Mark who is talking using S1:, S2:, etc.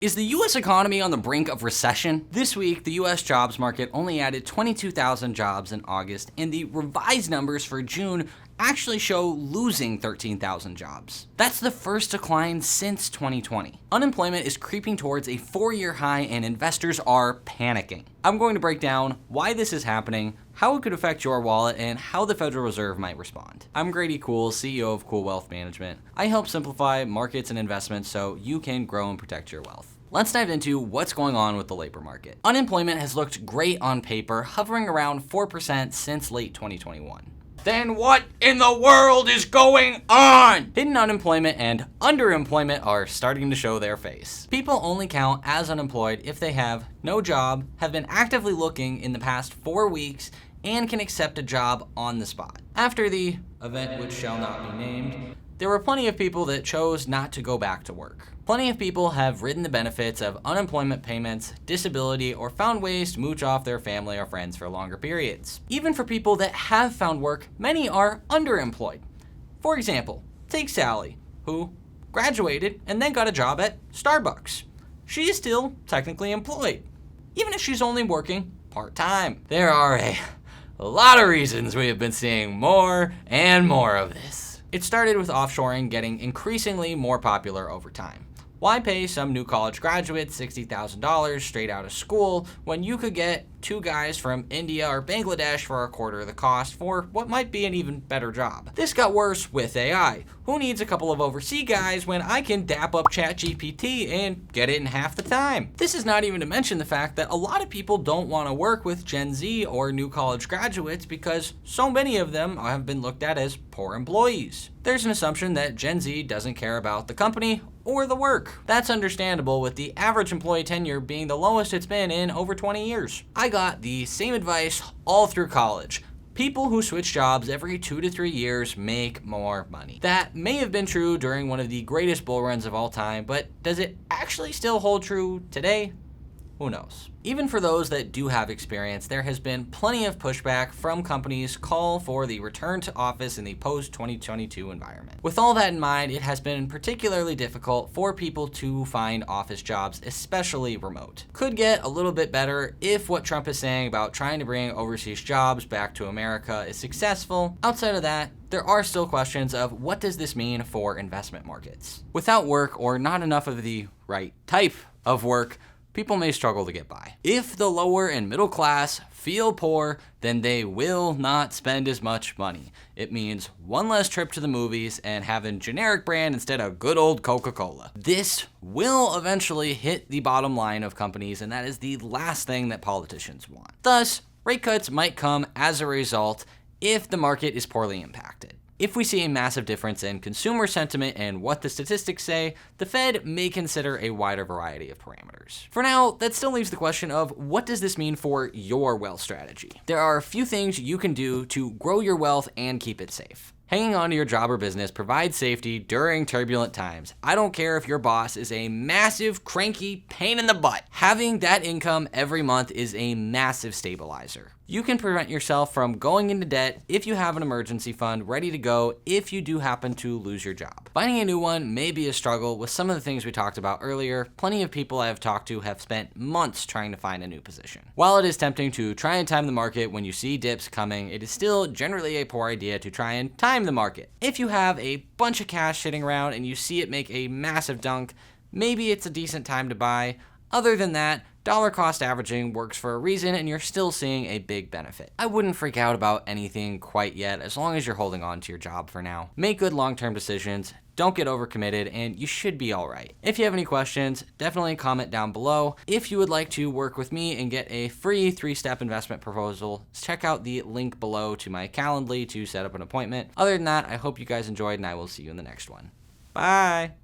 S1: Is the U.S. economy on the brink of recession? This week, the U.S. jobs market only added 22,000 jobs in August, and the revised numbers for June actually show losing 13,000 jobs. That's the first decline since 2020. Unemployment is creeping towards a 4-year high, and investors are panicking. I'm going to break down why this is happening, how it could affect your wallet, and how the Federal Reserve might respond. I'm Grady Cool, CEO of Cool Wealth Management. I help simplify markets and investments so you can grow and protect your wealth. Let's dive into what's going on with the labor market. Unemployment has looked great on paper, hovering around 4% since late 2021. Then what in the world is going on? Hidden unemployment and underemployment are starting to show their face. People only count as unemployed if they have no job, have been actively looking in the past 4 weeks, and can accept a job on the spot. After the event which shall not be named, there were plenty of people that chose not to go back to work. Plenty of people have ridden the benefits of unemployment payments, disability, or found ways to mooch off their family or friends for longer periods. Even for people that have found work, many are underemployed. For example, take Sally, who graduated and then got a job at Starbucks. She is still technically employed, even if she's only working part-time. There are a lot of reasons we have been seeing more and more of this. It started with offshoring getting increasingly more popular over time. Why pay some new college graduates $60,000 straight out of school when you could get 2 guys from India or Bangladesh for a quarter of the cost for what might be an even better job? This got worse with AI. Who needs a couple of overseas guys when I can dap up ChatGPT and get it in half the time? This is not even to mention the fact that a lot of people don't want to work with Gen Z or new college graduates because so many of them have been looked at as poor employees. There's an assumption that Gen Z doesn't care about the company or the work. That's understandable, with the average employee tenure being the lowest it's been in over 20 years. I got the same advice all through college. People who switch jobs every 2 to 3 years make more money. That may have been true during one of the greatest bull runs of all time, but does it actually still hold true today? Who knows? Even for those that do have experience, there has been plenty of pushback from companies call for the return to office in the post-2022 environment. With all that in mind, it has been particularly difficult for people to find office jobs, especially remote. Could get a little bit better if what Trump is saying about trying to bring overseas jobs back to America is successful. Outside of that, there are still questions of what does this mean for investment markets? Without work, or not enough of the right type of work, people may struggle to get by. If the lower and middle class feel poor, then they will not spend as much money. It means one less trip to the movies and having generic brand instead of good old Coca-Cola. This will eventually hit the bottom line of companies, and that is the last thing that politicians want. Thus, rate cuts might come as a result if the market is poorly impacted. If we see a massive difference in consumer sentiment and what the statistics say, the Fed may consider a wider variety of parameters. For now, that still leaves the question of what does this mean for your wealth strategy? There are a few things you can do to grow your wealth and keep it safe. Hanging on to your job or business provides safety during turbulent times. I don't care if your boss is a massive, cranky pain in the butt. Having that income every month is a massive stabilizer. You can prevent yourself from going into debt if you have an emergency fund ready to go if you do happen to lose your job. Finding a new one may be a struggle with some of the things we talked about earlier. Plenty of people I have talked to have spent months trying to find a new position. While it is tempting to try and time the market when you see dips coming, it is still generally a poor idea to try and time the market. If you have a bunch of cash sitting around and you see it make a massive dunk, maybe it's a decent time to buy. Other than that, dollar cost averaging works for a reason, and you're still seeing a big benefit. I wouldn't freak out about anything quite yet, as long as you're holding on to your job for now. Make good long-term decisions, don't get overcommitted, and you should be all right. If you have any questions, definitely comment down below. If you would like to work with me and get a free 3-step investment proposal, check out the link below to my Calendly to set up an appointment. Other than that, I hope you guys enjoyed, and I will see you in the next one. Bye!